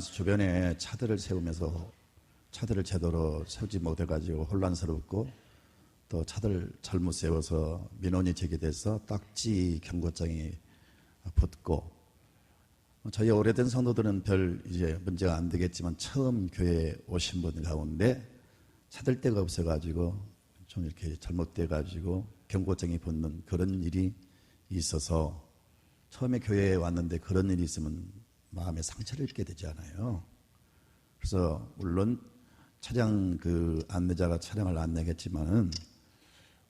주변에 차들을 세우면서 차들을 제대로 세우지 못해가지고 혼란스럽고 또 차들 잘못 세워서 민원이 제기돼서 딱지 경고장이 붙고 저희 오래된 성도들은 별 이제 문제가 안 되겠지만 처음 교회에 오신 분 가운데 찾을 데가 없어가지고 좀 이렇게 잘못돼가지고 경고장이 붙는 그런 일이 있어서 처음에 교회에 왔는데 그런 일이 있으면 마음에 상처를 입게 되지 않아요. 그래서 물론 차량 안내자가 차량을 안내겠지만은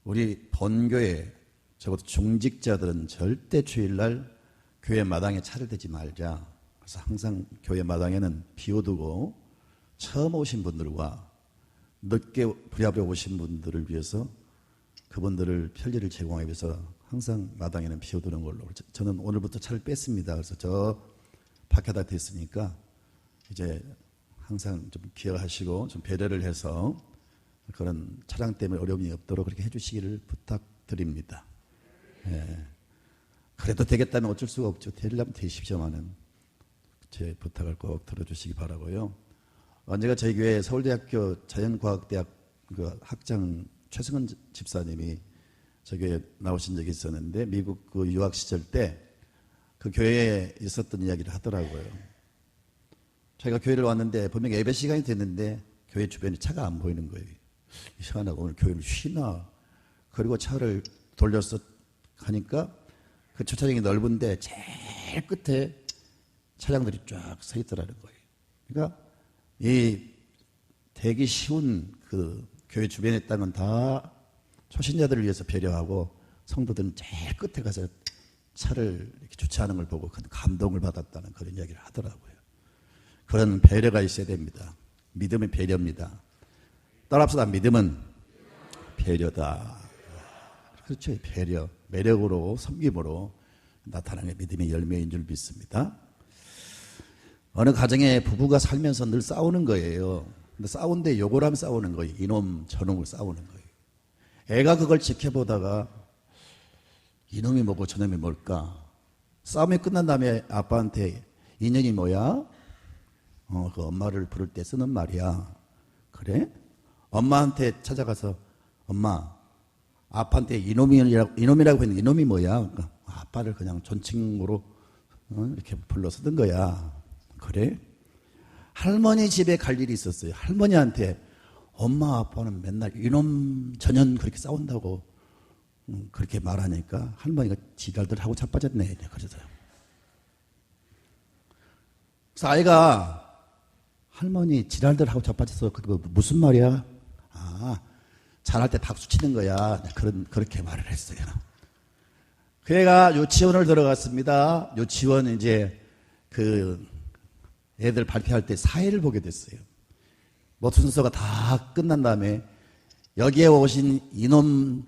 우리 본교회 적어도 중직자들은 절대 주일날 교회 마당에 차를 대지 말자. 그래서 항상 교회 마당에는 비워두고 처음 오신 분들과 늦게 부랴부랴 오신 분들을 위해서 그분들을 편리를 제공하기 위해서 항상 마당에는 비워두는 걸로. 저는 오늘부터 차를 뺐습니다. 그래서 저 밖에다 댔으니까 이제 항상 좀 기억하시고 좀 배려를 해서 그런 차량 때문에 어려움이 없도록 그렇게 해주시기를 부탁드립니다. 예. 그래도 되겠다면 어쩔 수가 없죠. 되려면 되십시오만은 제 부탁을 꼭 들어주시기 바라고요. 언제가 저희 교회 서울대학교 자연과학대학 그 학장 최승은 집사님이 저희 교회에 나오신 적이 있었는데 미국 그 유학 시절 때 그 교회에 있었던 이야기를 하더라고요. 저희가 교회를 왔는데 분명히 예배 시간이 됐는데 교회 주변에 차가 안 보이는 거예요. 이상하다, 오늘 교회를 쉬나. 그리고 차를 돌려서 가니까 그 주차장이 넓은데 제일 끝에 차량들이 쫙 서 있더라는 거예요. 그러니까 이 되기 쉬운 그 교회 주변에 있다는 다 초신자들을 위해서 배려하고 성도들은 제일 끝에 가서 차를 이렇게 주차하는 걸 보고 큰 감동을 받았다는 그런 이야기를 하더라고요. 그런 배려가 있어야 됩니다. 믿음은 배려입니다. 따라합시다. 믿음은 배려다. 그렇죠. 배려, 매력으로, 섬김으로 나타나는 믿음의 열매인 줄 믿습니다. 어느 가정에 부부가 살면서 늘 싸우는 거예요. 근데 싸운데 욕을 하면 싸우는 거예요. 이놈 저놈을 싸우는 거예요. 애가 그걸 지켜보다가 이놈이 뭐고 저놈이 뭘까? 싸움이 끝난 다음에 아빠한테 인연이 뭐야? 그 엄마를 부를 때 쓰는 말이야. 그래? 엄마한테 찾아가서 엄마, 아빠한테 이놈이라고 했는데 이놈이 뭐야? 그러니까 아빠를 그냥 존칭으로 이렇게 불러 쓰던 거야. 그래? 할머니 집에 갈 일이 있었어요. 할머니한테 엄마 아빠는 맨날 이놈 전년 그렇게 싸운다고 그렇게 말하니까 할머니가 지랄들 하고 자빠졌네. 그러서요. 그래서 아이가 할머니 지랄들 하고 자빠졌어. 그거 무슨 말이야? 아, 잘할 때 박수 치는 거야. 그렇게 말을 했어요. 그 애가 유치원을 들어갔습니다. 유치원 이제 그 애들 발표할 때 사회를 보게 됐어요. 모든 순서가 다 끝난 다음에 여기에 오신 이놈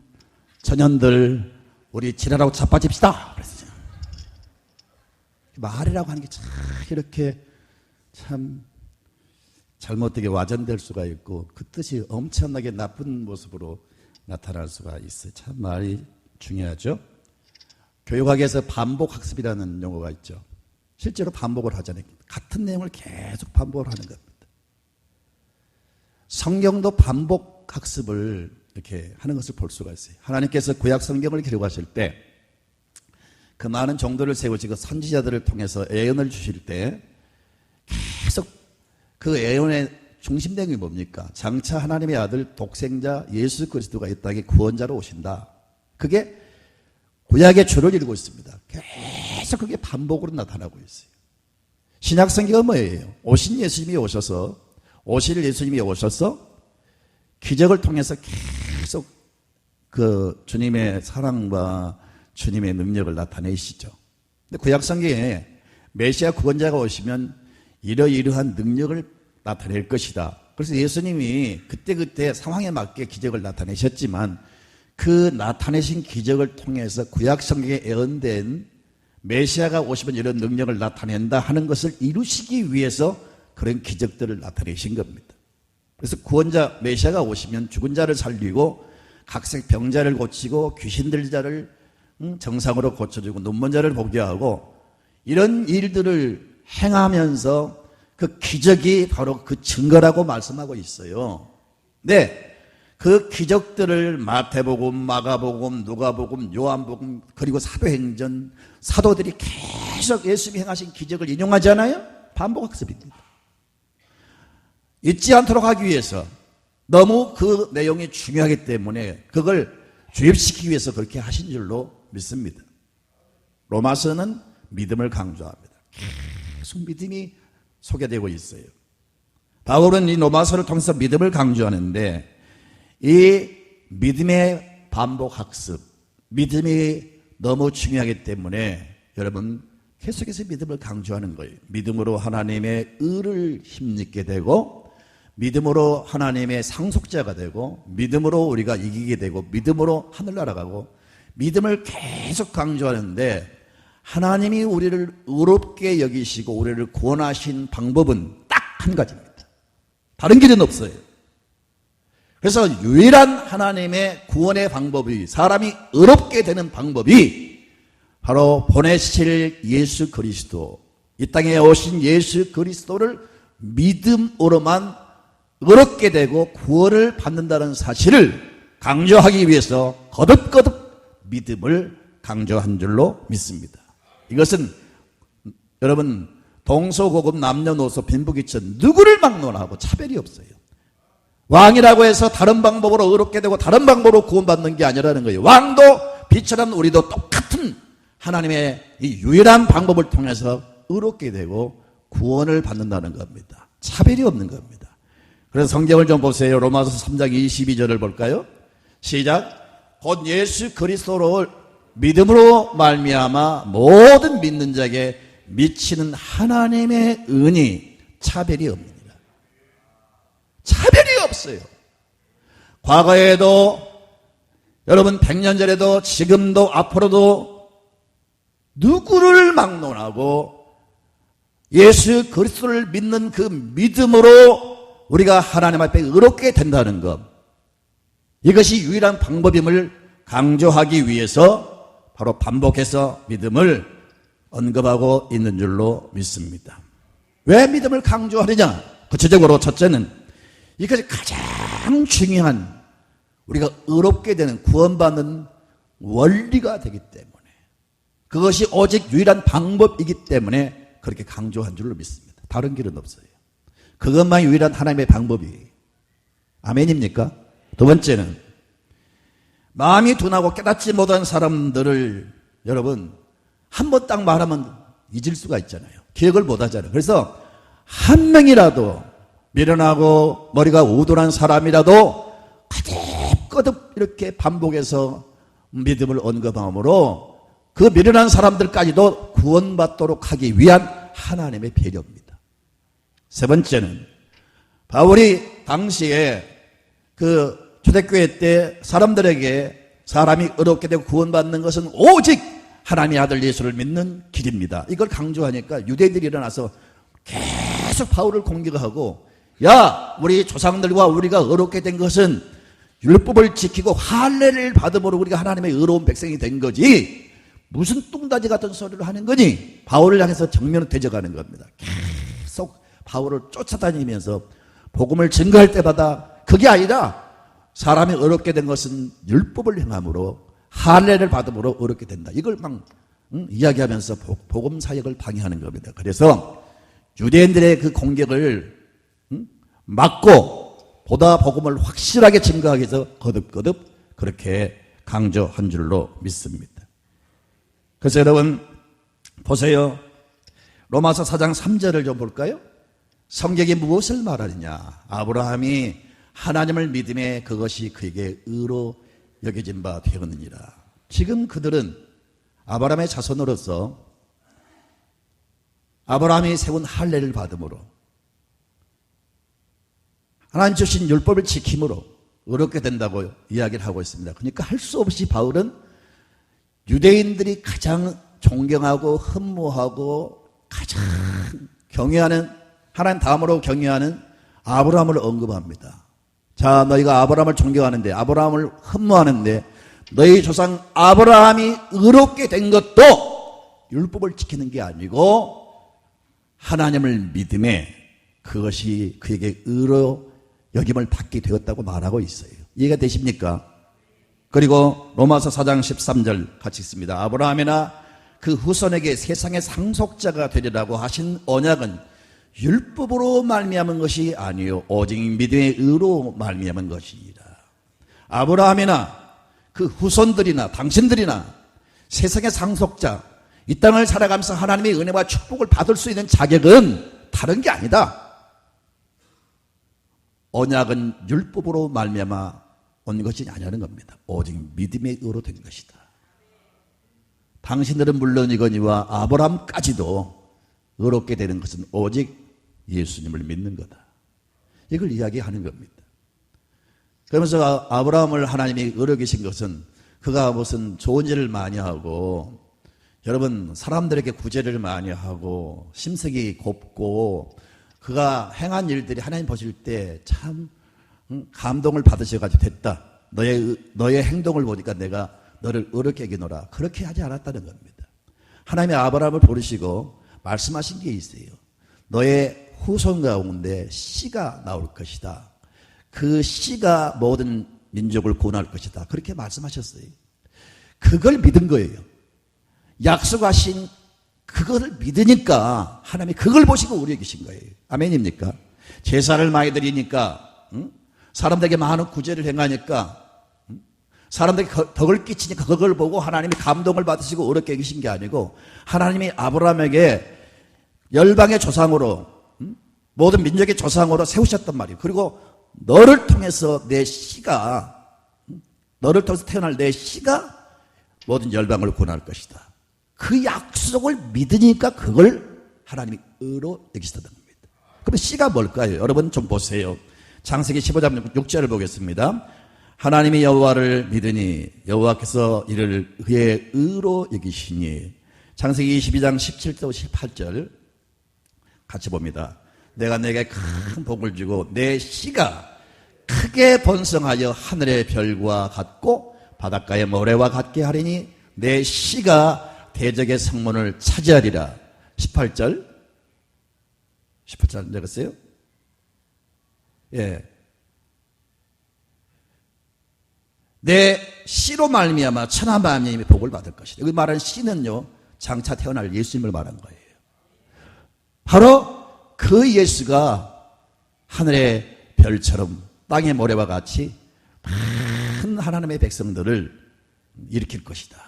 전현들 우리 지랄하고 자빠집시다. 그랬어요. 말이라고 하는 게 참 이렇게 참 잘못되게 와전될 수가 있고 그 뜻이 엄청나게 나쁜 모습으로 나타날 수가 있어요. 참 말이 중요하죠. 교육학에서 반복학습이라는 용어가 있죠. 실제로 반복을 하잖아요. 같은 내용을 계속 반복을 하는 겁니다. 성경도 반복학습을 이렇게 하는 것을 볼 수가 있어요. 하나님께서 구약 성경을 기록하실 때 그 많은 종들을 세우시고 선지자들을 통해서 예언을 주실 때 계속 그 예언의 중심된 게 뭡니까? 장차 하나님의 아들 독생자 예수 그리스도가 이 땅에 구원자로 오신다. 그게 구약의 줄을 이루고 있습니다. 계속 그게 반복으로 나타나고 있어요. 신약 성경은 뭐예요? 오신 예수님이 오셔서 오실 예수님이 오셔서 기적을 통해서 계속 그 주님의 사랑과 주님의 능력을 나타내시죠. 근데 구약 성경에 메시아 구원자가 오시면 이러이러한 능력을 나타낼 것이다. 그래서 예수님이 그때그때 상황에 맞게 기적을 나타내셨지만 그 나타내신 기적을 통해서 구약 성경에 예언된 메시아가 오시면 이런 능력을 나타낸다 하는 것을 이루시기 위해서 그런 기적들을 나타내신 겁니다. 그래서 구원자 메시아가 오시면 죽은 자를 살리고 각색 병자를 고치고 귀신 들린 자를 정상으로 고쳐주고 눈먼 자를 보게 하고 이런 일들을 행하면서 그 기적이 바로 그 증거라고 말씀하고 있어요. 네, 그 기적들을 마태복음, 마가복음, 누가복음, 요한복음 그리고 사도행전 사도들이 계속 예수님이 행하신 기적을 인용하잖아요. 반복학습입니다. 잊지 않도록 하기 위해서 너무 그 내용이 중요하기 때문에 그걸 주입시키기 위해서 그렇게 하신 줄로 믿습니다. 로마서는 믿음을 강조합니다. 계속 믿음이 소개되고 있어요. 바울은 이 로마서를 통해서 믿음을 강조하는데 이 믿음의 반복 학습, 믿음이 너무 중요하기 때문에 여러분 계속해서 믿음을 강조하는 거예요. 믿음으로 하나님의 의를 힘입게 되고 믿음으로 하나님의 상속자가 되고 믿음으로 우리가 이기게 되고 믿음으로 하늘나라 가고 믿음을 계속 강조하는데 하나님이 우리를 의롭게 여기시고 우리를 구원하신 방법은 딱 한 가지입니다. 다른 길은 없어요. 그래서 유일한 하나님의 구원의 방법이 사람이 의롭게 되는 방법이 바로 보내실 예수 그리스도, 이 땅에 오신 예수 그리스도를 믿음으로만 의롭게 되고 구원을 받는다는 사실을 강조하기 위해서 거듭거듭 믿음을 강조한 줄로 믿습니다. 이것은 여러분 동서고금 남녀노소 빈부귀천 누구를 막론하고 차별이 없어요. 왕이라고 해서 다른 방법으로 의롭게 되고 다른 방법으로 구원받는 게 아니라는 거예요. 왕도 비천한 우리도 똑같은 하나님의 이 유일한 방법을 통해서 의롭게 되고 구원을 받는다는 겁니다. 차별이 없는 겁니다. 그래서 성경을 좀 보세요. 로마서 3장 22절을 볼까요? 시작. 곧 예수 그리스도를 믿음으로 말미암아 모든 믿는 자에게 미치는 하나님의 은이 차별이 없느니라. 차별이 없어요. 과거에도 여러분 100년 전에도 지금도 앞으로도 누구를 막론하고 예수 그리스도를 믿는 그 믿음으로 우리가 하나님 앞에 의롭게 된다는 것, 이것이 유일한 방법임을 강조하기 위해서 바로 반복해서 믿음을 언급하고 있는 줄로 믿습니다. 왜 믿음을 강조하느냐? 구체적으로 첫째는 이것이 가장 중요한 우리가 의롭게 되는 구원받는 원리가 되기 때문에, 그것이 오직 유일한 방법이기 때문에 그렇게 강조한 줄로 믿습니다. 다른 길은 없어요. 그것만 유일한 하나님의 방법이에요. 아멘입니까? 두 번째는 마음이 둔하고 깨닫지 못한 사람들을 여러분 한 번 딱 말하면 잊을 수가 있잖아요. 기억을 못 하잖아요. 그래서 한 명이라도 미련하고 머리가 우둔한 사람이라도 거듭거듭 이렇게 반복해서 믿음을 언급함으로 그 미련한 사람들까지도 구원받도록 하기 위한 하나님의 배려입니다. 세 번째는 바울이 당시에 그 초대교회 때 사람들에게 사람이 의롭게 되고 구원받는 것은 오직 하나님의 아들 예수를 믿는 길입니다. 이걸 강조하니까 유대인들이 일어나서 계속 바울을 공격하고, 야, 우리 조상들과 우리가 의롭게 된 것은 율법을 지키고 할례를 받음으로 우리가 하나님의 의로운 백성이 된 거지 무슨 뚱다지 같은 소리를 하는 거니? 바울을 향해서 정면을 대적하는 겁니다. 계속 바울을 쫓아다니면서 복음을 증거할 때마다 그게 아니라 사람이 의롭게 된 것은 율법을 행함으로 할례를 받음으로 의롭게 된다. 이걸 막 이야기하면서 복음 사역을 방해하는 겁니다. 그래서 유대인들의 그 공격을 막고 보다 복음을 확실하게 증거하기 위해서 거듭거듭 그렇게 강조한 줄로 믿습니다. 그래서 여러분 보세요. 로마서 4장 3절을 좀 볼까요? 성경이 무엇을 말하느냐? 아브라함이 하나님을 믿음에 그것이 그에게 의로 여겨진 바 되었느니라. 지금 그들은 아브라함의 자손으로서 아브라함이 세운 할례를 받음으로 하나님 주신 율법을 지킴으로 의롭게 된다고 이야기를 하고 있습니다. 그러니까 할 수 없이 바울은 유대인들이 가장 존경하고 흠모하고 가장 경외하는, 하나님 다음으로 경외하는 아브라함을 언급합니다. 자, 너희가 아브라함을 존경하는데, 아브라함을 흠모하는데, 너희 조상 아브라함이 의롭게 된 것도 율법을 지키는 게 아니고 하나님을 믿음에 그것이 그에게 의로 여김을 받게 되었다고 말하고 있어요. 이해가 되십니까? 그리고 로마서 4장 13절 같이 읽습니다. 아브라함이나 그 후손에게 세상의 상속자가 되리라고 하신 언약은 율법으로 말미암은 것이 아니요 오직 믿음의 의로 말미암은 것이니라. 아브라함이나 그 후손들이나 당신들이나 세상의 상속자, 이 땅을 살아가면서 하나님의 은혜와 축복을 받을 수 있는 자격은 다른 게 아니다. 언약은 율법으로 말미암아 온 것이 아니라는 겁니다. 오직 믿음의 의로 된 것이다. 당신들은 물론이거니와 아브라함까지도 의롭게 되는 것은 오직 예수님을 믿는 거다. 이걸 이야기하는 겁니다. 그러면서 아브라함을 하나님이 의롭게 계신 것은 그가 무슨 좋은 일을 많이 하고 여러분 사람들에게 구제를 많이 하고 심색이 곱고 그가 행한 일들이 하나님 보실 때 참 감동을 받으셔가지고 됐다. 너의 행동을 보니까 내가 너를 의롭게 여기노라. 그렇게 하지 않았다는 겁니다. 하나님이 아브라함을 부르시고 말씀하신 게 있어요. 너의 후손 가운데 씨가 나올 것이다. 그 씨가 모든 민족을 구원할 것이다. 그렇게 말씀하셨어요. 그걸 믿은 거예요. 약속하신 그거를 믿으니까 하나님이 그걸 보시고 우리에 계신 거예요. 아멘입니까? 제사를 많이 드리니까 사람들에게 많은 구제를 행하니까 사람들에게 덕을 끼치니까 그걸 보고 하나님이 감동을 받으시고 어렵게 계신 게 아니고 하나님이 아브라함에게 열방의 조상으로 모든 민족의 조상으로 세우셨단 말이에요. 그리고 너를 통해서 내 씨가 너를 통해서 태어날 내 씨가 모든 열방을 구원할 것이다. 그 약속을 믿으니까 그걸 하나님이 의로 여기시다는 겁니다. 그럼 씨가 뭘까요? 여러분 좀 보세요. 창세기 15장 6절을 보겠습니다. 하나님이 여호와를 믿으니 여호와께서 이를 그의 의로 여기시니. 창세기 22장 17절 18절 같이 봅니다. 내가 내게 큰 복을 주고 내 씨가 크게 번성하여 하늘의 별과 같고 바닷가의 모래와 같게 하리니 내 씨가 대적의 성문을 차지하리라. 18절 읽었어요? 예. 내 씨로 말미암아 천하 만민이 복을 받을 것이다. 여기 말하는 씨는요 장차 태어날 예수님을 말한 거예요. 바로 그 예수가 하늘의 별처럼 땅의 모래와 같이 많은 하나님의 백성들을 일으킬 것이다.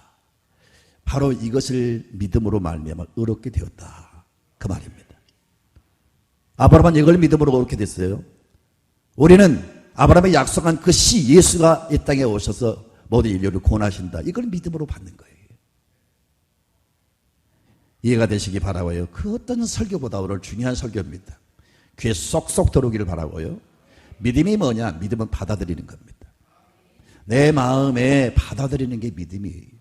바로 이것을 믿음으로 말미암아 의롭게 되었다. 그 말입니다. 아브라함은 이걸 믿음으로 의롭게 됐어요. 우리는 아브라함이 약속한 그 씨 예수가 이 땅에 오셔서 모든 인류를 구원하신다. 이걸 믿음으로 받는 거예요. 이해가 되시기 바라고요. 그 어떤 설교보다 오늘 중요한 설교입니다. 귀에 쏙쏙 들어오기를 바라고요. 믿음이 뭐냐? 믿음은 받아들이는 겁니다. 내 마음에 받아들이는 게 믿음이에요.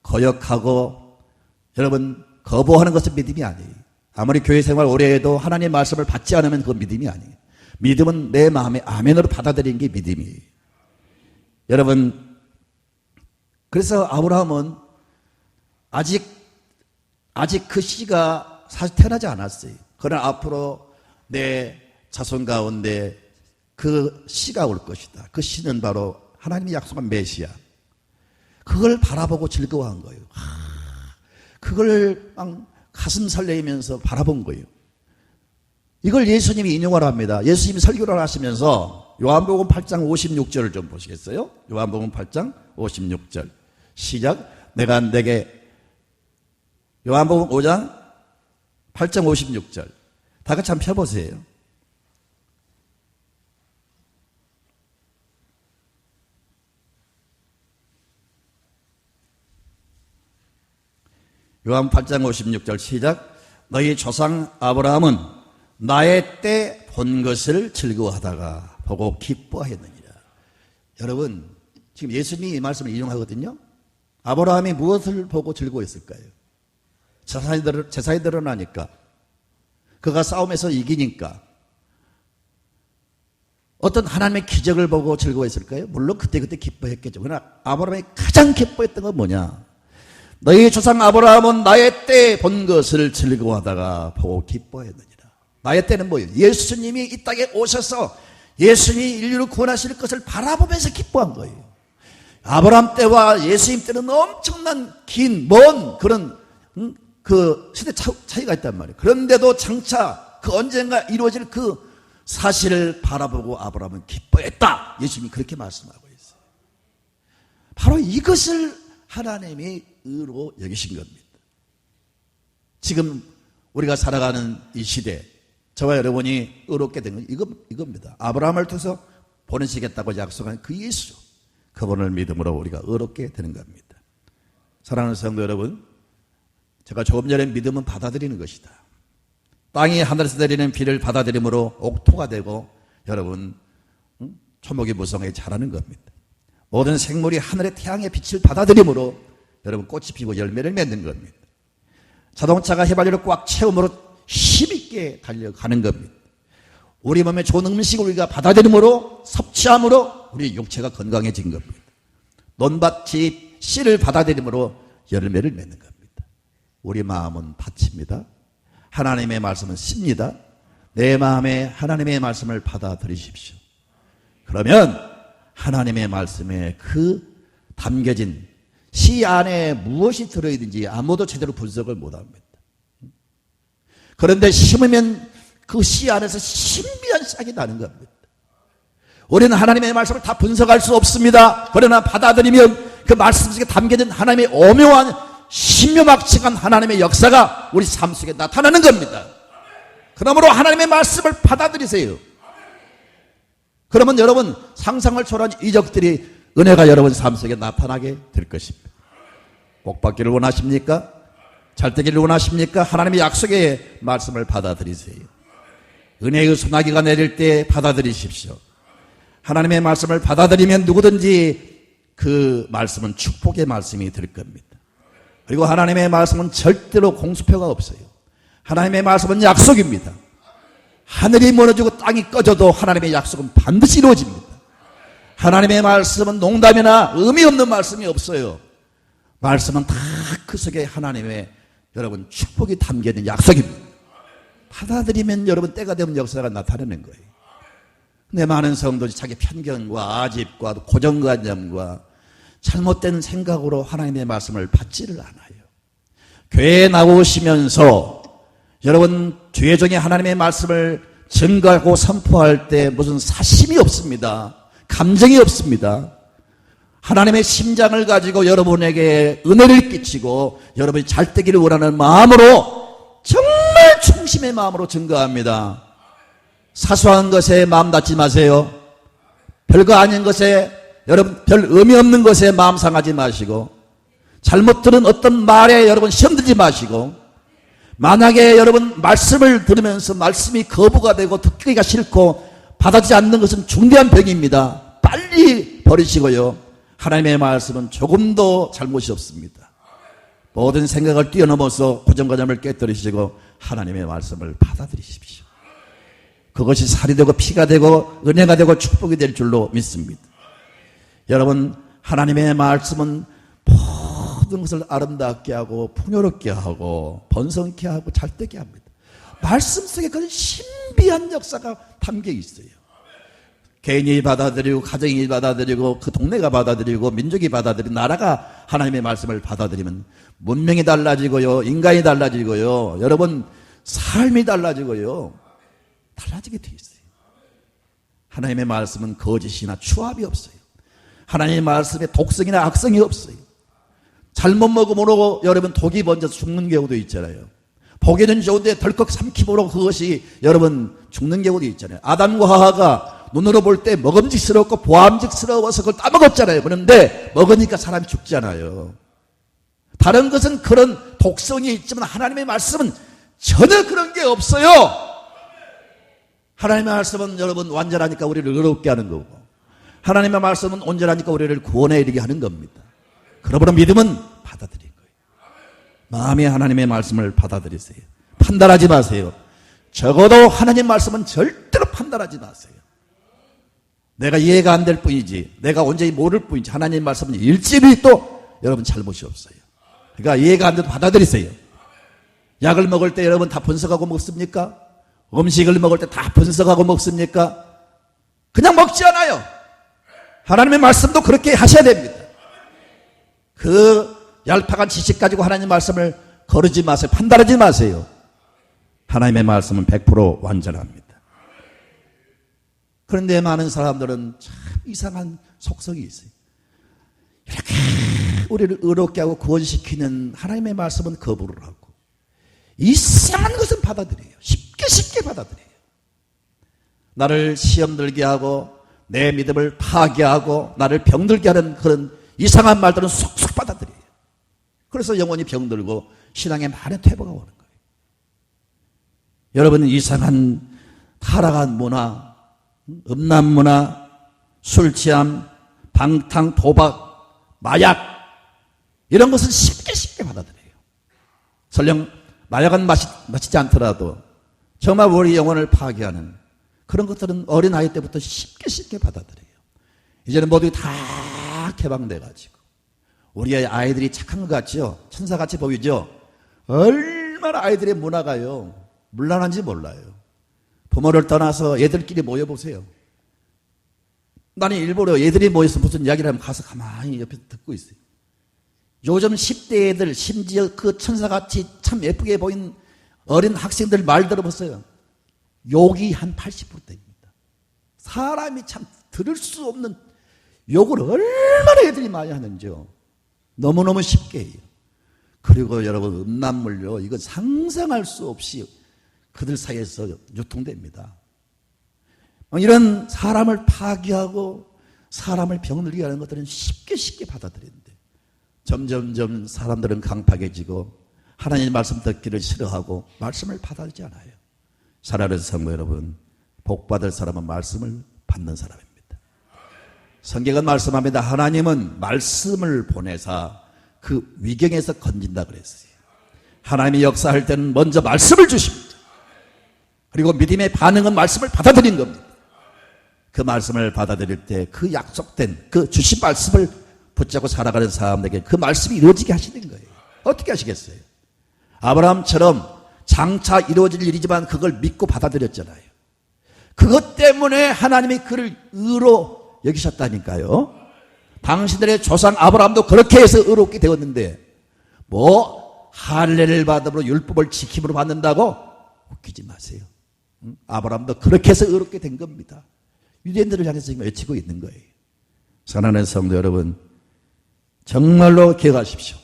거역하고 여러분 거부하는 것은 믿음이 아니에요. 아무리 교회 생활 오래 해도 하나님의 말씀을 받지 않으면 그건 믿음이 아니에요. 믿음은 내 마음에 아멘으로 받아들이는 게 믿음이에요. 여러분 그래서 아브라함은 아직 그 씨가 사실 태어나지 않았어요. 그러나 앞으로 내 자손 가운데 그 씨가 올 것이다. 그 씨는 바로 하나님이 약속한 메시아. 그걸 바라보고 즐거워한 거예요. 그걸 가슴 설레이면서 바라본 거예요. 이걸 예수님이 인용을 합니다. 예수님이 설교를 하시면서 요한복음 8장 56절을 좀 보시겠어요? 요한복음 8장 56절 시작. 내가 내게 요한복음 5장 8장 56절 다 같이 한번 펴보세요. 요한 8장 56절 시작. 너희 조상 아브라함은 나의 때 본 것을 즐거워하다가 보고 기뻐했느니라. 여러분 지금 예수님이 이 말씀을 인용하거든요. 아브라함이 무엇을 보고 즐거워했을까요? 재산이 드러나니까, 그가 싸움에서 이기니까. 어떤 하나님의 기적을 보고 즐거워했을까요? 물론 그때 기뻐했겠죠. 그러나 아브라함이 가장 기뻐했던 건 뭐냐? 너희 조상 아브라함은 나의 때 본 것을 즐거워하다가 보고 기뻐했느니라. 나의 때는 뭐예요? 예수님이 이 땅에 오셔서 예수님이 인류를 구원하실 것을 바라보면서 기뻐한 거예요. 아브라함 때와 예수님 때는 엄청난 긴, 먼 그런 그 시대 차이가 있단 말이에요. 그런데도 장차 그 언젠가 이루어질 그 사실을 바라보고 아브라함은 기뻐했다. 예수님이 그렇게 말씀하고 있어요. 바로 이것을 하나님이 의로 여기신 겁니다. 지금 우리가 살아가는 이 시대, 저와 여러분이 의롭게 된 건 이겁니다. 아브라함을 통해서 보내시겠다고 약속한 그 예수, 그분을 믿음으로 우리가 의롭게 되는 겁니다. 사랑하는 성도 여러분, 제가 조금 전에 믿음은 받아들이는 것이다. 땅이 하늘에서 내리는 비를 받아들임으로 옥토가 되고 여러분 초목이 무성하게 자라는 겁니다. 모든 생물이 하늘의 태양의 빛을 받아들임으로 여러분 꽃이 피고 열매를 맺는 겁니다. 자동차가 휘발유를 꽉 채움으로 힘있게 달려가는 겁니다. 우리 몸에 좋은 음식을 우리가 받아들임으로 섭취함으로 우리 육체가 건강해진 겁니다. 논밭이 씨를 받아들임으로 열매를 맺는 겁니다. 우리 마음은 밭입니다. 하나님의 말씀은 씨입니다. 내 마음에 하나님의 말씀을 받아들이십시오. 그러면 하나님의 말씀에 그 담겨진 씨 안에 무엇이 들어있는지 아무도 제대로 분석을 못합니다. 그런데 심으면 그 씨 안에서 신비한 싹이 나는 겁니다. 우리는 하나님의 말씀을 다 분석할 수 없습니다. 그러나 받아들이면 그 말씀 속에 담겨진 하나님의 오묘한 신묘막측한 하나님의 역사가 우리 삶 속에 나타나는 겁니다. 그러므로 하나님의 말씀을 받아들이세요. 그러면 여러분 상상을 초월한 이적들이 은혜가 여러분 삶 속에 나타나게 될 것입니다. 복 받기를 원하십니까? 잘 되기를 원하십니까? 하나님의 약속의 말씀을 받아들이세요. 은혜의 소나기가 내릴 때 받아들이십시오. 하나님의 말씀을 받아들이면 누구든지 그 말씀은 축복의 말씀이 될 겁니다. 그리고 하나님의 말씀은 절대로 공수표가 없어요. 하나님의 말씀은 약속입니다. 하늘이 무너지고 땅이 꺼져도 하나님의 약속은 반드시 이루어집니다. 하나님의 말씀은 농담이나 의미 없는 말씀이 없어요. 말씀은 다 그 속에 하나님의 여러분 축복이 담겨있는 약속입니다. 받아들이면 여러분 때가 되면 역사가 나타나는 거예요. 근데 많은 성도들이 자기 편견과 아집과 고정관념과 잘못된 생각으로 하나님의 말씀을 받지를 않아요. 교회에 나오시면서 여러분 주의 종이 하나님의 말씀을 증거하고 선포할 때 무슨 사심이 없습니다. 감정이 없습니다. 하나님의 심장을 가지고 여러분에게 은혜를 끼치고 여러분이 잘 되기를 원하는 마음으로 정말 충심의 마음으로 증거합니다. 사소한 것에 마음 닫지 마세요. 별거 아닌 것에 여러분 별 의미 없는 것에 마음 상하지 마시고 잘못 들은 어떤 말에 여러분 시험 들지 마시고 만약에 여러분 말씀을 들으면서 말씀이 거부가 되고 듣기가 싫고 받아들이지 않는 것은 중대한 병입니다. 빨리 버리시고요. 하나님의 말씀은 조금도 잘못이 없습니다. 모든 생각을 뛰어넘어서 고정관념을 깨뜨리시고 하나님의 말씀을 받아들이십시오. 그것이 살이 되고 피가 되고 은혜가 되고 축복이 될 줄로 믿습니다. 여러분 하나님의 말씀은 모든 것을 아름답게 하고 풍요롭게 하고 번성케 하고 잘되게 합니다. 말씀 속에 그런 신비한 역사가 담겨 있어요. 개인이 받아들이고 가정이 받아들이고 그 동네가 받아들이고 민족이 받아들이고 나라가 하나님의 말씀을 받아들이면 문명이 달라지고요. 인간이 달라지고요. 여러분 삶이 달라지고요. 달라지게 돼 있어요. 하나님의 말씀은 거짓이나 추합이 없어요. 하나님의 말씀에 독성이나 악성이 없어요. 잘못 먹음으로 여러분 독이 번져서 죽는 경우도 있잖아요. 보기는 좋은데 덜컥 삼킴으로 그것이 여러분 죽는 경우도 있잖아요. 아담과 하와가 눈으로 볼 때 먹음직스럽고 보암직스러워서 그걸 따먹었잖아요. 그런데 먹으니까 사람이 죽잖아요. 다른 것은 그런 독성이 있지만 하나님의 말씀은 전혀 그런 게 없어요. 하나님의 말씀은 여러분 완전하니까 우리를 의롭게 하는 거고 하나님의 말씀은 온전하니까 우리를 구원에 이르게 하는 겁니다. 그러므로 믿음은 받아들인 거예요. 마음에 하나님의 말씀을 받아들이세요. 판단하지 마세요. 적어도 하나님 말씀은 절대로 판단하지 마세요. 내가 이해가 안 될 뿐이지 내가 온전히 모를 뿐이지 하나님 말씀은 일지일도 여러분 잘못이 없어요. 그러니까 이해가 안 돼도 받아들이세요. 약을 먹을 때 여러분 다 분석하고 먹습니까? 음식을 먹을 때 다 분석하고 먹습니까? 그냥 먹지 않아요. 하나님의 말씀도 그렇게 하셔야 됩니다. 그 얄팍한 지식 가지고 하나님의 말씀을 거르지 마세요. 판단하지 마세요. 하나님의 말씀은 100% 완전합니다. 그런데 많은 사람들은 참 이상한 속성이 있어요. 이렇게 우리를 의롭게 하고 구원시키는 하나님의 말씀은 거부를 하고 이상한 것은 받아들여요. 쉽게 받아들여요. 나를 시험 들게 하고 내 믿음을 파괴하고 나를 병들게 하는 그런 이상한 말들은 쏙쏙 받아들여요. 그래서 영혼이 병들고 신앙에 많은 퇴보가 오는 거예요. 여러분은 이상한 타락한 문화, 음란 문화, 술 취함, 방탕, 도박, 마약 이런 것은 쉽게 받아들여요. 설령 마약은 마시지 않더라도 정말 우리 영혼을 파괴하는 그런 것들은 어린아이 때부터 쉽게 받아들여요. 이제는 모두 다 개방돼가지고 우리의 아이들이 착한 것 같죠? 천사같이 보이죠? 얼마나 아이들의 문화가요 문란한지 몰라요. 부모를 떠나서 애들끼리 모여보세요. 나는 일부러 애들이 모여서 무슨 이야기를 하면 가서 가만히 옆에서 듣고 있어요. 요즘 10대 애들 심지어 그 천사같이 참 예쁘게 보인 어린 학생들 말 들어보세요. 욕이 한 80%입니다. 사람이 참 들을 수 없는 욕을 얼마나 애들이 많이 하는지요. 너무너무 쉽게 해요. 그리고 여러분 음란물요 이건 상상할 수 없이 그들 사이에서 유통됩니다. 이런 사람을 파괴하고 사람을 병들게 하는 것들은 쉽게 받아들이는데 점점 사람들은 강팍해지고 하나님의 말씀 듣기를 싫어하고 말씀을 받아들이지 않아요. 사랑하는 성도 여러분, 복받을 사람은 말씀을 받는 사람입니다. 성경은 말씀합니다. 하나님은 말씀을 보내사 그 위경에서 건진다 그랬어요. 하나님이 역사할 때는 먼저 말씀을 주십니다. 그리고 믿음의 반응은 말씀을 받아들인 겁니다. 그 말씀을 받아들일 때 그 약속된 그 주신 말씀을 붙잡고 살아가는 사람에게 그 말씀이 이루어지게 하시는 거예요. 어떻게 하시겠어요? 아브라함처럼 장차 이루어질 일이지만 그걸 믿고 받아들였잖아요. 그것 때문에 하나님이 그를 의로 여기셨다니까요. 당신들의 조상 아브라함도 그렇게 해서 의롭게 되었는데 뭐 할례를 받음으로 율법을 지킴으로 받는다고? 웃기지 마세요. 아브라함도 그렇게 해서 의롭게 된 겁니다. 유대인들을 향해서 지금 외치고 있는 거예요. 사랑하는 성도 여러분, 정말로 기억하십시오.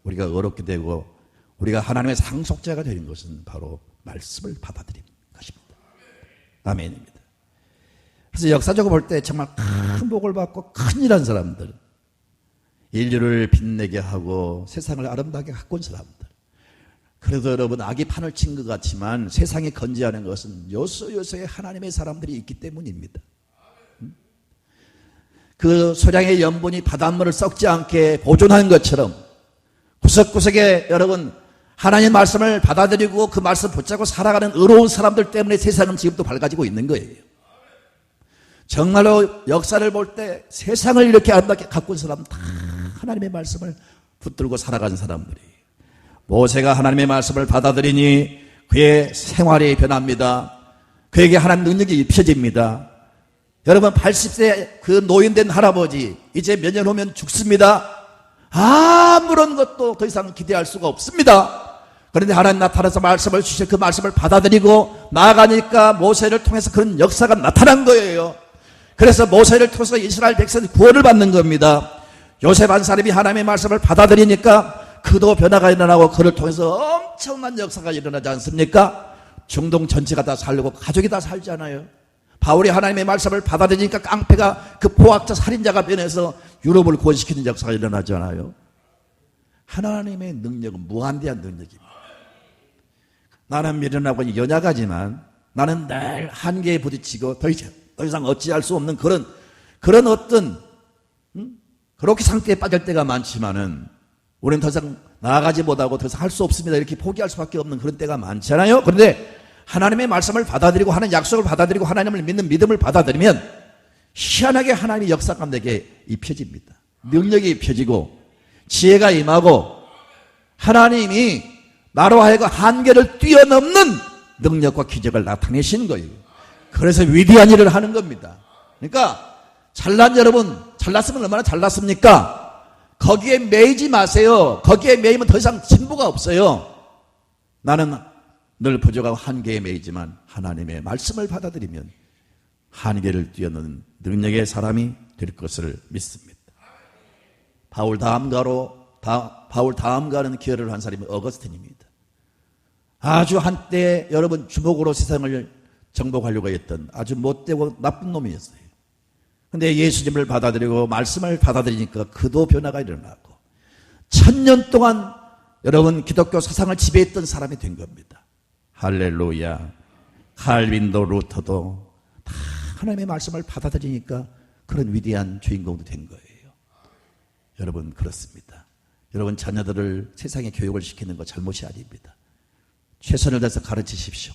우리가 의롭게 되고 우리가 하나님의 상속자가 되는 것은 바로 말씀을 받아들이는 것입니다. 아멘입니다. 그래서 역사적으로 볼 때 정말 큰 복을 받고 큰일한 사람들, 인류를 빛내게 하고 세상을 아름답게 가꾼 사람들. 그래도 여러분 악이 판을 친 것 같지만 세상에 건재하는 것은 요소요소에 하나님의 사람들이 있기 때문입니다. 그 소량의 염분이 바닷물을 썩지 않게 보존하는 것처럼 구석구석에 여러분 하나님의 말씀을 받아들이고 그 말씀 붙잡고 살아가는 의로운 사람들 때문에 세상은 지금도 밝아지고 있는 거예요. 정말로 역사를 볼 때 세상을 이렇게 아름답게 가꾼 사람은 다 하나님의 말씀을 붙들고 살아가는 사람들이에요. 모세가 하나님의 말씀을 받아들이니 그의 생활이 변합니다. 그에게 하나님 능력이 입혀집니다. 여러분 80세 그 노인된 할아버지 이제 몇 년 후면 죽습니다. 아무런 것도 더 이상 기대할 수가 없습니다. 그런데 하나님 나타나서 말씀을 주실 그 말씀을 받아들이고 나아가니까 모세를 통해서 그런 역사가 나타난 거예요. 그래서 모세를 통해서 이스라엘 백성이 구원을 받는 겁니다. 요셉 한 사람이 하나님의 말씀을 받아들이니까 그도 변화가 일어나고 그를 통해서 엄청난 역사가 일어나지 않습니까? 중동 전체가 다 살고 가족이 다 살잖아요. 바울이 하나님의 말씀을 받아들이니까 깡패가 그 포악자 살인자가 변해서 유럽을 구원시키는 역사가 일어나잖아요. 하나님의 능력은 무한대한 능력입니다. 나는 미련하고 연약하지만 나는 늘 한계에 부딪히고 더 이상 어찌할 수 없는 그런 어떤 그렇게 상태에 빠질 때가 많지만은 우리는 더 이상 나아가지 못하고 더 이상 할 수 없습니다. 이렇게 포기할 수밖에 없는 그런 때가 많잖아요. 그런데 하나님의 말씀을 받아들이고 하나님의 약속을 받아들이고 하나님을 믿는 믿음을 받아들이면 희한하게 하나님의 역사가 내게 입혀집니다. 능력이 입혀지고 지혜가 임하고 하나님이 나로 하여금 한계를 뛰어넘는 능력과 기적을 나타내신 거예요. 그래서 위대한 일을 하는 겁니다. 그러니까 잘난 여러분, 잘났으면 얼마나 잘났습니까? 거기에 매이지 마세요. 거기에 매이면 더 이상 진보가 없어요. 나는 늘 부족하고 한계에 매이지만 하나님의 말씀을 받아들이면 한계를 뛰어넘는 능력의 사람이 될 것을 믿습니다. 바울 다음가는 기여를 한 사람이 어거스틴입니다. 아주 한때 여러분 주먹으로 세상을 정복하려고 했던 아주 못되고 나쁜 놈이었어요. 근데 예수님을 받아들이고 말씀을 받아들이니까 그도 변화가 일어나고 1000년 동안 여러분 기독교 사상을 지배했던 사람이 된 겁니다. 할렐루야. 칼빈도 루터도 다 하나님의 말씀을 받아들이니까 그런 위대한 주인공도 된 거예요. 여러분 그렇습니다. 여러분 자녀들을 세상에 교육을 시키는 거 잘못이 아닙니다. 최선을 다해서 가르치십시오.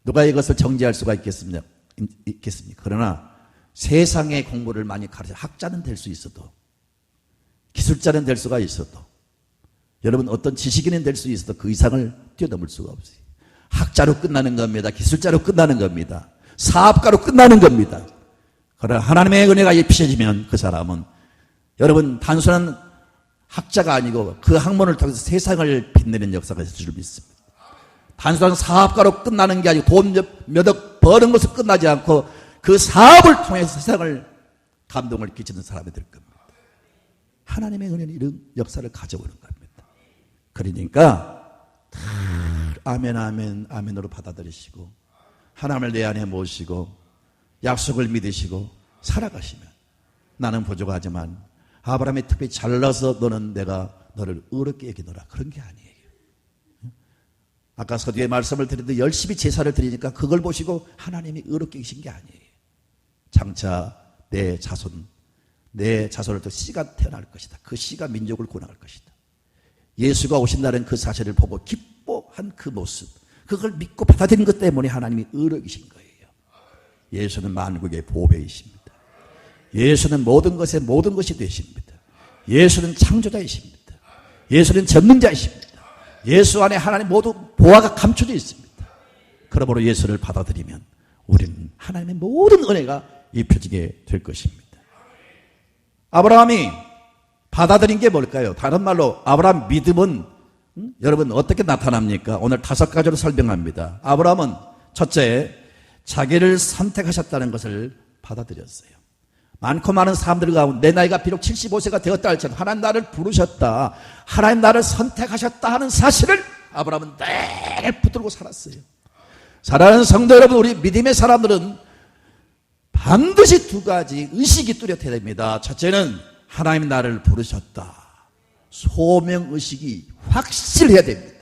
누가 이것을 정죄할 수가 있겠습니까? 그러나 세상의 공부를 많이 가르쳐 학자는 될 수 있어도 기술자는 될 수가 있어도 여러분 어떤 지식인은 될 수 있어도 그 이상을 뛰어넘을 수가 없어요. 학자로 끝나는 겁니다. 기술자로 끝나는 겁니다. 사업가로 끝나는 겁니다. 그러나 하나님의 은혜가 입혀지면 그 사람은 여러분 단순한 학자가 아니고 그 학문을 통해서 세상을 빛내는 역사가 있을 줄 믿습니다. 단순한 사업가로 끝나는 게 아니고 돈 몇 억 버는 것으로 끝나지 않고 그 사업을 통해서 세상을 감동을 끼치는 사람이 될 겁니다. 하나님의 은혜는 이런 역사를 가져오는 겁니다. 그러니까 아멘 아멘 아멘으로 받아들이시고 하나님을 내 안에 모시고 약속을 믿으시고 살아가시면 나는 부족하지만 아브라함이 특별히 잘나서 너는 내가 너를 의롭게 여기노라 그런 게 아니에요. 아까 서두에 말씀을 드렸는데 열심히 제사를 드리니까 그걸 보시고 하나님이 의롭게 계신 게 아니에요. 장차 내 자손을 또 씨가 태어날 것이다. 그 씨가 민족을 구원할 것이다. 예수가 오신다는 그 사실을 보고 기뻐한 그 모습, 그걸 믿고 받아들인 것 때문에 하나님이 의롭이신 거예요. 예수는 만국의 보배이십니다. 예수는 모든 것에 모든 것이 되십니다. 예수는 창조자이십니다. 예수는 전능자이십니다. 예수 안에 하나님 모두 보화가 감춰져 있습니다. 그러므로 예수를 받아들이면 우리는 하나님의 모든 은혜가 입혀지게 될 것입니다. 아브라함이 받아들인 게 뭘까요? 다른 말로 아브라함 믿음은 여러분 어떻게 나타납니까? 오늘 5가지로 설명합니다. 아브라함은 첫째, 자기를 선택하셨다는 것을 받아들였어요. 많고 많은 사람들 가운데 내 나이가 비록 75세가 되었다 할지라도 하나님 나를 부르셨다, 하나님 나를 선택하셨다 하는 사실을 아브라함은 늘 붙들고 살았어요. 사랑하는 성도 여러분, 우리 믿음의 사람들은 반드시 2가지 의식이 뚜렷해야 됩니다. 첫째는 하나님 나를 부르셨다. 소명의식이 확실해야 됩니다.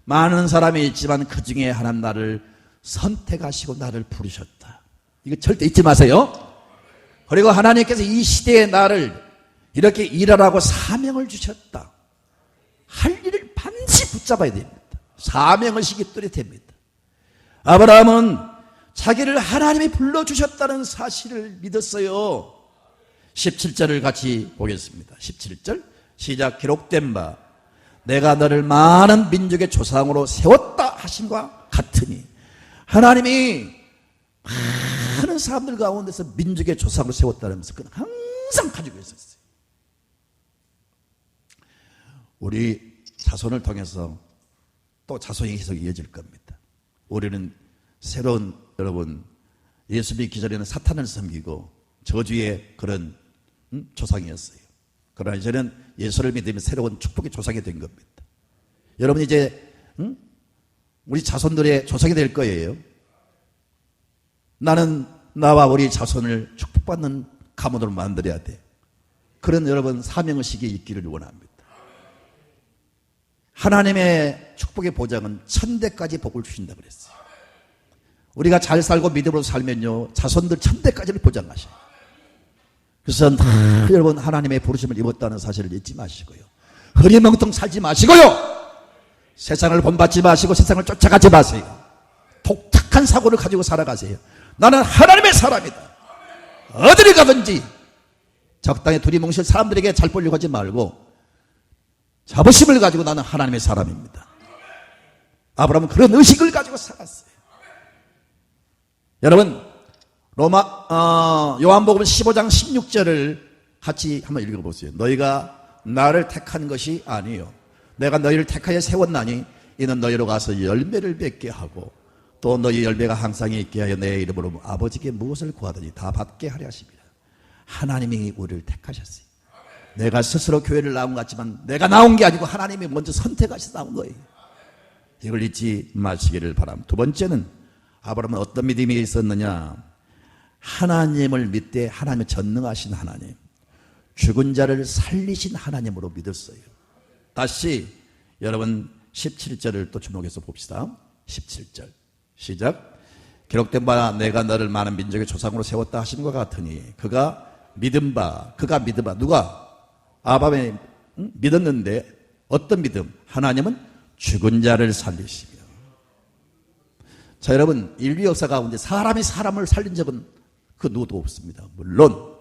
많은 사람이 있지만 그 중에 하나님 나를 선택하시고 나를 부르셨다. 이거 절대 잊지 마세요. 그리고 하나님께서 이 시대에 나를 이렇게 일하라고 사명을 주셨다. 할 일을 반드시 붙잡아야 됩니다. 사명의식이 뚜렷합니다. 아브라함은 자기를 하나님이 불러주셨다는 사실을 믿었어요. 17절을 같이 보겠습니다. 17절 시작. 기록된 바 내가 너를 많은 민족의 조상으로 세웠다 하심과 같으니, 하나님이 많은 사람들 가운데서 민족의 조상으로 세웠다면서 그는 항상 가지고 있었어요. 우리 자손을 통해서 또 자손이 계속 이어질 겁니다. 우리는 새로운 여러분 예수 믿기 전에는 사탄을 섬기고 저주의 그런 조상이었어요. 그러나 이제는 예수를 믿으면 새로운 축복의 조상이 된 겁니다. 여러분 이제 우리 자손들의 조상이 될 거예요. 나는 나와 우리 자손을 축복받는 가문으로 만들어야 돼. 그런 여러분 사명의식이 있기를 원합니다. 하나님의 축복의 보장은 1000대까지 복을 주신다고 그랬어요. 우리가 잘 살고 믿음으로 살면요 자손들 1000대까지를 보장하셔요. 그래서 여러분 하나님의 부르심을 입었다는 사실을 잊지 마시고요, 흐리멍텅 살지 마시고요, 세상을 본받지 마시고 세상을 쫓아가지 마세요. 독특한 사고를 가지고 살아가세요. 나는 하나님의 사람이다. 어디를 가든지 적당히 두리뭉실 사람들에게 잘 보려고 하지 말고 자부심을 가지고 나는 하나님의 사람입니다. 아브라함은 그런 의식을 가지고 살았어요. 여러분, 요한복음 15장 16절을 같이 한번 읽어보세요. 너희가 나를 택한 것이 아니요 내가 너희를 택하여 세웠나니 이는 너희로 가서 열매를 맺게 하고 또 너희 열매가 항상 있게 하여 내 이름으로 아버지께 무엇을 구하더니 다 받게 하려 하십니다. 하나님이 우리를 택하셨어요. 내가 스스로 교회를 나온 것 같지만 내가 나온 게 아니고 하나님이 먼저 선택하셔서 나온 거예요. 이걸 잊지 마시기를 바랍니다. 두 번째는 아브라함은 어떤 믿음이 있었느냐? 하나님을 믿되 하나님의 전능하신 하나님, 죽은 자를 살리신 하나님으로 믿었어요. 다시 여러분 17절을 또 주목해서 봅시다. 17절 시작. 기록된 바 내가 너를 많은 민족의 조상으로 세웠다 하신 것 같으니 그가 믿은 바 누가? 아브라함이 믿었는데 어떤 믿음? 하나님은 죽은 자를 살리시며. 자, 여러분, 인류 역사 가운데 사람이 사람을 살린 적은 그 누구도 없습니다. 물론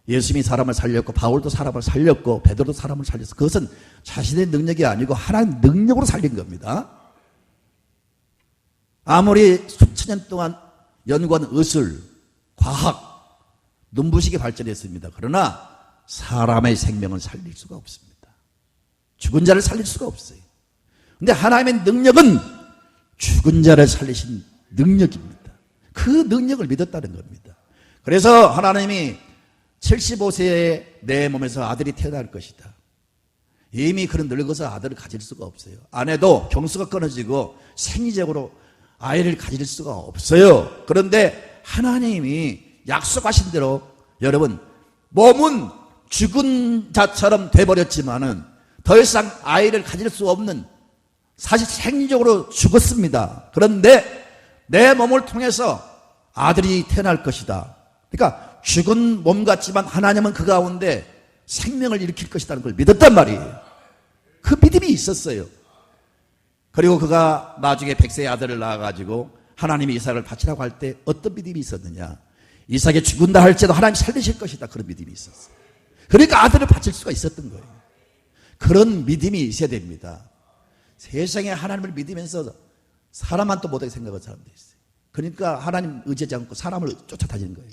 예수님이 사람을 살렸고 바울도 사람을 살렸고 베드로도 사람을 살렸어. 그것은 자신의 능력이 아니고 하나님 능력으로 살린 겁니다. 아무리 수천 년 동안 연구한 의술, 과학, 눈부시게 발전했습니다. 그러나 사람의 생명을 살릴 수가 없습니다. 죽은 자를 살릴 수가 없어요. 근데 하나님의 능력은 죽은 자를 살리신 능력입니다. 그 능력을 믿었다는 겁니다. 그래서 하나님이 75세에 내 몸에서 아들이 태어날 것이다. 이미 그런 늙어서 아들을 가질 수가 없어요. 아내도 경수가 끊어지고 생리적으로 아이를 가질 수가 없어요. 그런데 하나님이 약속하신 대로 여러분 몸은 죽은 자처럼 돼버렸지만은 더 이상 아이를 가질 수 없는 사실 생리적으로 죽었습니다. 그런데 내 몸을 통해서 아들이 태어날 것이다. 그러니까 죽은 몸 같지만 하나님은 그 가운데 생명을 일으킬 것이라는 걸 믿었단 말이에요. 그 믿음이 있었어요. 그리고 그가 나중에 100세의 아들을 낳아가지고 하나님이 이삭을 바치라고 할 때 어떤 믿음이 있었느냐? 이삭이 죽은다 할지라도 하나님이 살리실 것이다. 그런 믿음이 있었어요. 그러니까 아들을 바칠 수가 있었던 거예요. 그런 믿음이 있어야 됩니다. 세상에 하나님을 믿으면서 사람만 또 못하게 생각하는 사람도 있어요. 그러니까 하나님 의지하지 않고 사람을 쫓아다니는 거예요.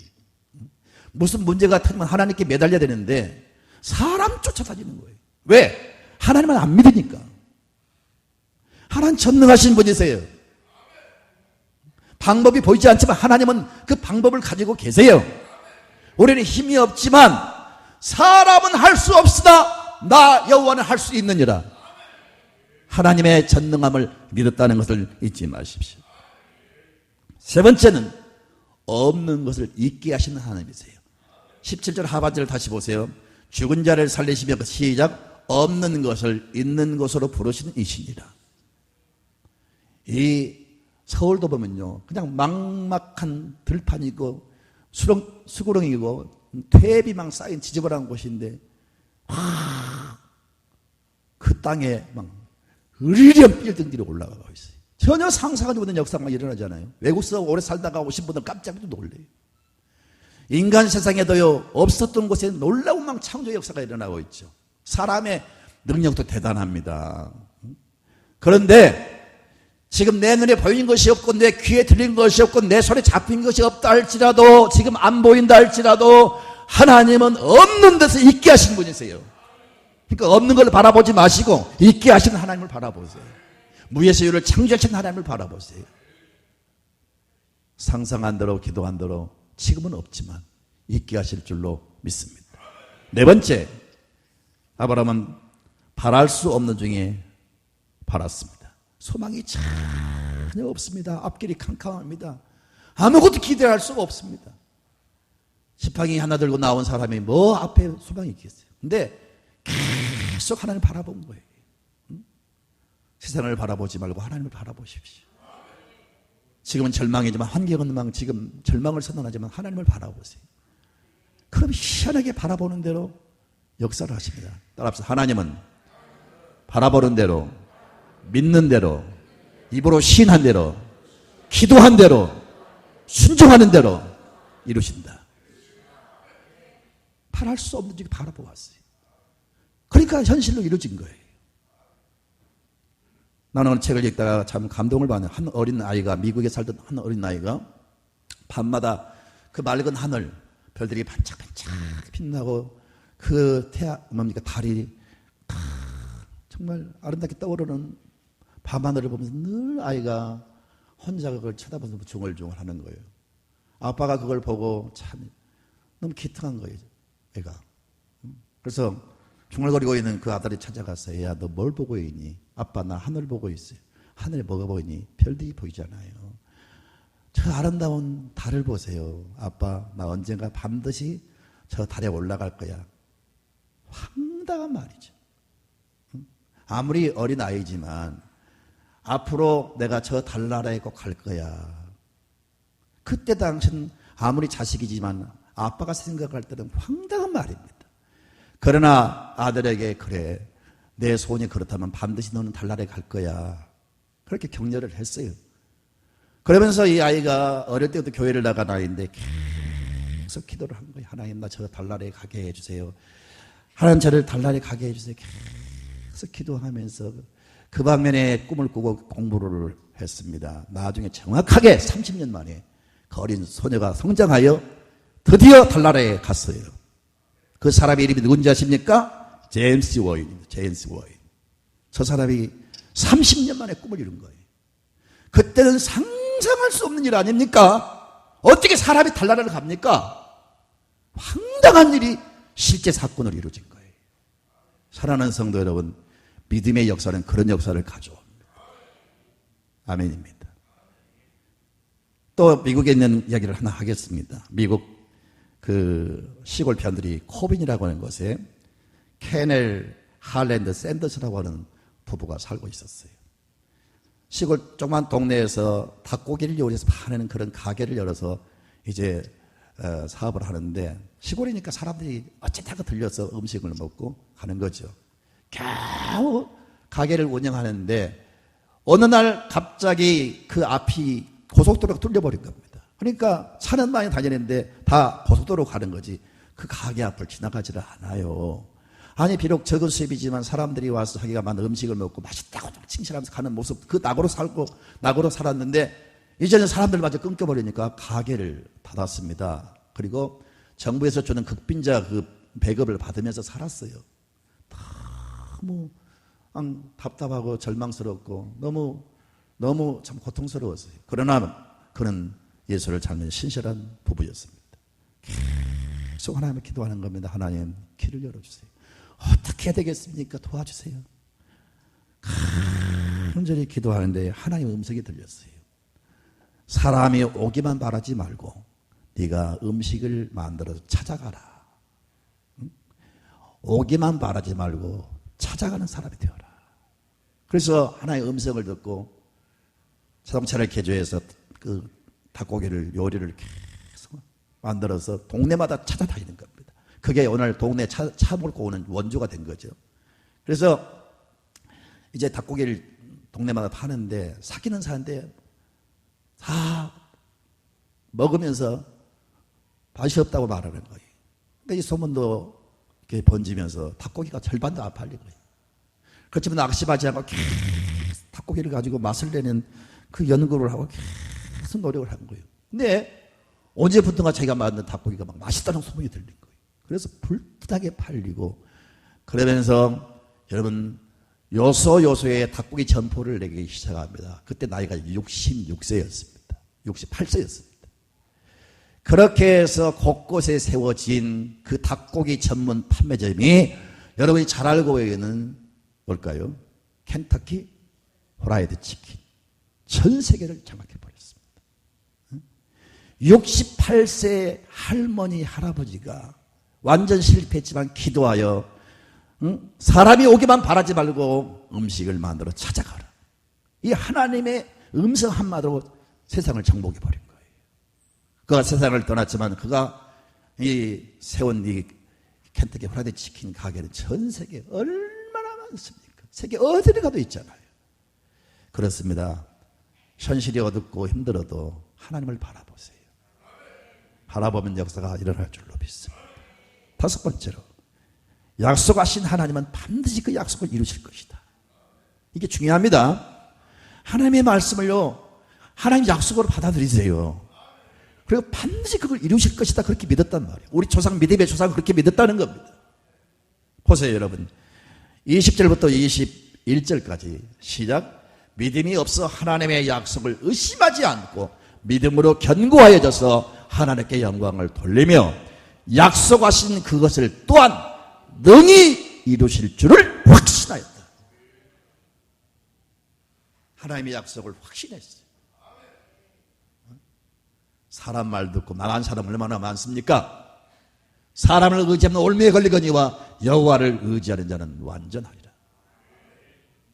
무슨 문제가 터지면 하나님께 매달려야 되는데 사람 쫓아다니는 거예요. 왜? 하나님은 안 믿으니까. 하나님 전능하신 분이세요. 방법이 보이지 않지만 하나님은 그 방법을 가지고 계세요. 우리는 힘이 없지만 사람은 할 수 없으나 나 여호와는 할 수 있느니라. 하나님의 전능함을 믿었다는 것을 잊지 마십시오. 세 번째는 없는 것을 있게 하시는 하나님이세요. 17절 하반절을 다시 보세요. 죽은 자를 살리시며 시작. 없는 것을 있는 것으로 부르시는 이시니라. 이 서울도 보면요, 그냥 막막한 들판이고 수구렁이고 퇴비망 쌓인 지저분한 곳인데 그 땅에 막 으리령 빌딩들이 올라가고 있어요. 전혀 상상하지 못한 역사가 일어나잖아요. 외국에서 오래 살다가 오신 분들 깜짝 놀래요. 인간 세상에도요, 없었던 곳에 놀라운 막 창조의 역사가 일어나고 있죠. 사람의 능력도 대단합니다. 그런데 지금 내 눈에 보이는 것이 없고 내 귀에 들린 것이 없고 내 손에 잡힌 것이 없다 할지라도, 지금 안 보인다 할지라도 하나님은 없는 데서 있게 하신 분이세요. 그러니까 없는 걸 바라보지 마시고 있게 하시는 하나님을 바라보세요. 무에서 유를 창조하신 하나님을 바라보세요. 상상한 대로 기도한 대로 지금은 없지만 있게 하실 줄로 믿습니다. 네 번째, 아브라함은 바랄 수 없는 중에 바랐습니다. 소망이 전혀 없습니다. 앞길이 캄캄합니다. 아무것도 기대할 수가 없습니다. 지팡이 하나 들고 나온 사람이 뭐 앞에 소망이 있겠어요. 근데 계속 하나님을 바라본 거예요. 세상을 바라보지 말고 하나님을 바라보십시오. 지금은 절망이지만, 환경은 지금 절망을 선언하지만 하나님을 바라보세요. 그럼 희한하게 바라보는 대로 역사를 하십니다. 따라합시다. 하나님은 바라보는 대로, 믿는 대로, 입으로 시인한 대로, 기도한 대로, 순종하는 대로 이루신다. 바랄 수 없는 중에 바라보았어요. 그러니까 현실로 이루어진 거예요. 나는 오늘 책을 읽다가 참 감동을 받는 한 어린 아이가, 미국에 살던 한 어린 아이가 밤마다 그 맑은 하늘, 별들이 반짝반짝 빛나고 그 달이 정말 아름답게 떠오르는 밤하늘을 보면서 늘 아이가 혼자 그걸 쳐다보면서 중얼중얼 하는 거예요. 아빠가 그걸 보고 참 너무 기특한 거예요, 애가. 그래서 중얼거리고 있는 그 아들이 찾아가서, 애야, 너 뭘 보고 있니? 아빠, 나 하늘 보고 있어요. 하늘에 뭐가 보이니? 별들이 보이잖아요. 저 아름다운 달을 보세요. 아빠, 나 언젠가 반드시 저 달에 올라갈 거야. 황당한 말이죠. 아무리 어린 아이지만 앞으로 내가 저 달나라에 꼭 갈 거야. 그때 당신 아무리 자식이지만 아빠가 생각할 때는 황당한 말입니다. 그러나 아들에게, 그래, 내 소원이 그렇다면 반드시 너는 달나라에 갈 거야. 그렇게 격려를 했어요. 그러면서 이 아이가 어릴 때부터 교회를 나간 아이인데 계속 기도를 한 거예요. 하나님, 나 저 달나라에 가게 해주세요. 하나님, 저를 달나라에 가게 해주세요. 계속 기도하면서 그 방면에 꿈을 꾸고 공부를 했습니다. 나중에 정확하게 30년 만에 그 어린 소녀가 성장하여 드디어 달나라에 갔어요. 그 사람의 이름이 누군지 아십니까? 제임스 워인입니다. 제임스 워인. 저 사람이 30년 만에 꿈을 이룬 거예요. 그때는 상상할 수 없는 일 아닙니까? 어떻게 사람이 달나라를 갑니까? 황당한 일이 실제 사건으로 이루어진 거예요. 사랑하는 성도 여러분, 믿음의 역사는 그런 역사를 가져옵니다. 아멘입니다. 또 미국에 있는 이야기를 하나 하겠습니다. 미국 그 시골 편들이 코빈이라고 하는 곳에 케넬 할랜드 샌더스라고 하는 부부가 살고 있었어요. 시골 조그만 동네에서 닭고기를 요리해서 파는 그런 가게를 열어서 이제 사업을 하는데, 시골이니까 사람들이 어쨌다가 들려서 음식을 먹고 가는 거죠. 겨우 가게를 운영하는데 어느 날 갑자기 그 앞이 고속도로가 뚫려버린 겁니다. 그러니까 차는 많이 다니는데 다 고속도로 가는 거지 그 가게 앞을 지나가지를 않아요. 아니, 비록 적은 수입이지만 사람들이 와서 자기가 만든 음식을 먹고 맛있다고 칭찬하면서 가는 모습, 그 낙으로 살았는데 이제는 사람들마저 끊겨버리니까 가게를 닫았습니다. 그리고 정부에서 주는 극빈자 그 배급을 받으면서 살았어요. 너무 답답하고 절망스럽고 너무 참 고통스러웠어요. 그러나 그는 예수를 찾는 신실한 부부였습니다. 계속 하나님을 기도하는 겁니다. 하나님, 길을 열어주세요. 어떻게 해야 되겠습니까? 도와주세요. 간절히 기도하는데 하나님의 음성이 들렸어요. 사람이 오기만 바라지 말고 네가 음식을 만들어서 찾아가라. 오기만 바라지 말고 찾아가는 사람이 되어라. 그래서 하나의 음성을 듣고 자동차를 개조해서 그 닭고기를 요리를 계속 만들어서 동네마다 찾아다니는 겁니다. 그게 오늘 동네 차 몰고 오는 원조가 된 거죠. 그래서 이제 닭고기를 동네마다 파는데 사기는 사는데 다 먹으면서 맛이 없다고 말하는 거예요. 그러니까 이 소문도 이렇게 번지면서 닭고기가 절반도 안 팔린 거예요. 그렇지만 낙심하지 않고 계속 닭고기를 가지고 맛을 내는 그 연구를 하고 계속 노력을 한 거예요. 근데 언제부턴가 자기가 만든 닭고기가 막 맛있다는 소문이 들린 거예요. 그래서 불타게 팔리고, 그러면서 여러분 요소요소에 닭고기 점포를 내기 시작합니다. 그때 나이가 66세였습니다. 68세였습니다. 그렇게 해서 곳곳에 세워진 그 닭고기 전문 판매점이 여러분이 잘 알고 있는 뭘까요? 켄터키 프라이드 치킨. 전 세계를 장악해버렸습니다. 68세 할머니 할아버지가 완전 실패했지만 기도하여 사람이 오기만 바라지 말고 음식을 만들어 찾아가라. 이 하나님의 음성 한마디로 세상을 정복해버린 거예요. 그가 세상을 떠났지만 그가 이 세운 이 켄터키 프라이드 치킨 가게는 전 세계에 얼마나 많습니까? 세계 어디를 가도 있잖아요. 그렇습니다. 현실이 어둡고 힘들어도 하나님을 바라보세요. 바라보면 역사가 일어날 줄로 믿습니다. 다섯 번째로, 약속하신 하나님은 반드시 그 약속을 이루실 것이다. 이게 중요합니다. 하나님의 말씀을요, 하나님 약속으로 받아들이세요. 그리고 반드시 그걸 이루실 것이다, 그렇게 믿었단 말이에요. 우리 조상, 믿음의 조상은 그렇게 믿었다는 겁니다. 보세요, 여러분. 20절부터 21절까지 시작. 믿음이 없어 하나님의 약속을 의심하지 않고 믿음으로 견고하여져서 하나님께 영광을 돌리며 약속하신 그것을 또한 능히 이루실 줄을 확신하였다. 하나님의 약속을 확신했어요. 사람 말 듣고 망한 사람 얼마나 많습니까? 사람을 의지하면 올매에 걸리거니와 여호와를 의지하는 자는 완전하리라.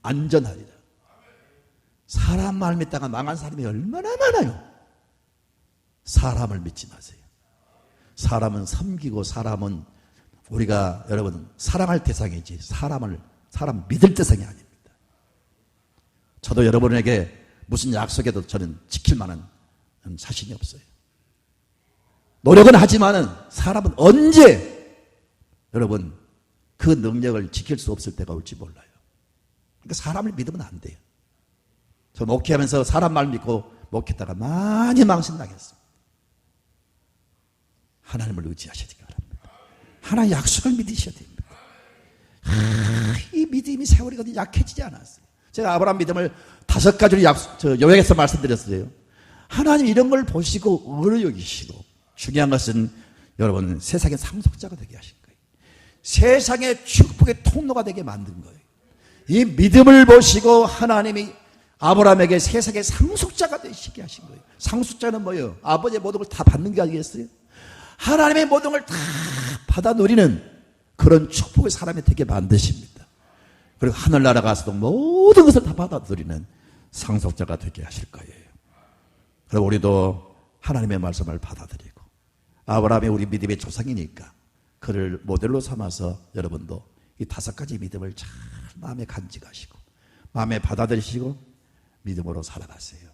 안전하리라. 사람 말 믿다가 망한 사람이 얼마나 많아요. 사람을 믿지 마세요. 사람은 섬기고 사람은 우리가 여러분 사랑할 대상이지 사람 믿을 대상이 아닙니다. 저도 여러분에게 무슨 약속에도 저는 지킬 만한 자신이 없어요. 노력은 하지만은 사람은 언제 여러분 그 능력을 지킬 수 없을 때가 올지 몰라요. 그러니까 사람을 믿으면 안 돼요. 저 목회하면서 사람 말 믿고 목회했다가 많이 망신당했어요. 하나님을 의지하셔야 됩니다. 하나님 약속을 믿으셔야 됩니다. 이 믿음이 세월이 거의 약해지지 않았어요. 제가 아브라함 믿음을 5가지로 요약해서 말씀드렸어요. 하나님 이런 걸 보시고 의를 여기시고 중요한 것은 여러분 세상의 상속자가 되게 하신 거예요. 세상의 축복의 통로가 되게 만든 거예요. 이 믿음을 보시고 하나님이 아브라함에게 세상의 상속자가 되시게 하신 거예요. 상속자는 뭐예요? 아버지의 모든 걸 다 받는 게 아니겠어요? 하나님의 모든 걸 다 받아 누리는 그런 축복의 사람이 되게 만드십니다. 그리고 하늘나라 가서도 모든 것을 다 받아 누리는 상속자가 되게 하실 거예요. 그리고 우리도 하나님의 말씀을 받아들이고 아브라함이 우리 믿음의 조상이니까 그를 모델로 삼아서 여러분도 이 5가지 믿음을 잘 마음에 간직하시고 마음에 받아들이시고 믿음으로 살아가세요.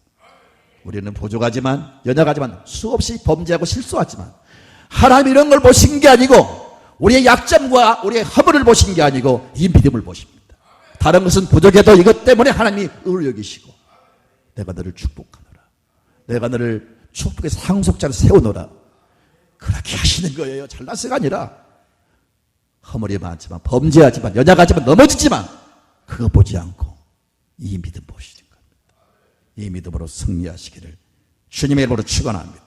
우리는 부족하지만 연약하지만 수없이 범죄하고 실수하지만 하나님 이런 걸 보신 게 아니고 우리의 약점과 우리의 허물을 보신 게 아니고 이 믿음을 보십니다. 다른 것은 부족해도 이것 때문에 하나님이 의를 여기시고 내가 너를 축복하노라. 내가 너를 축복의 상속자로 세우노라. 그렇게 하시는 거예요. 잘나서가 아니라 허물이 많지만 범죄하지만 연약하지만 넘어지지만 그거 보지 않고 이 믿음 보시는 겁니다. 이 믿음으로 승리하시기를 주님의 이름으로 축원합니다.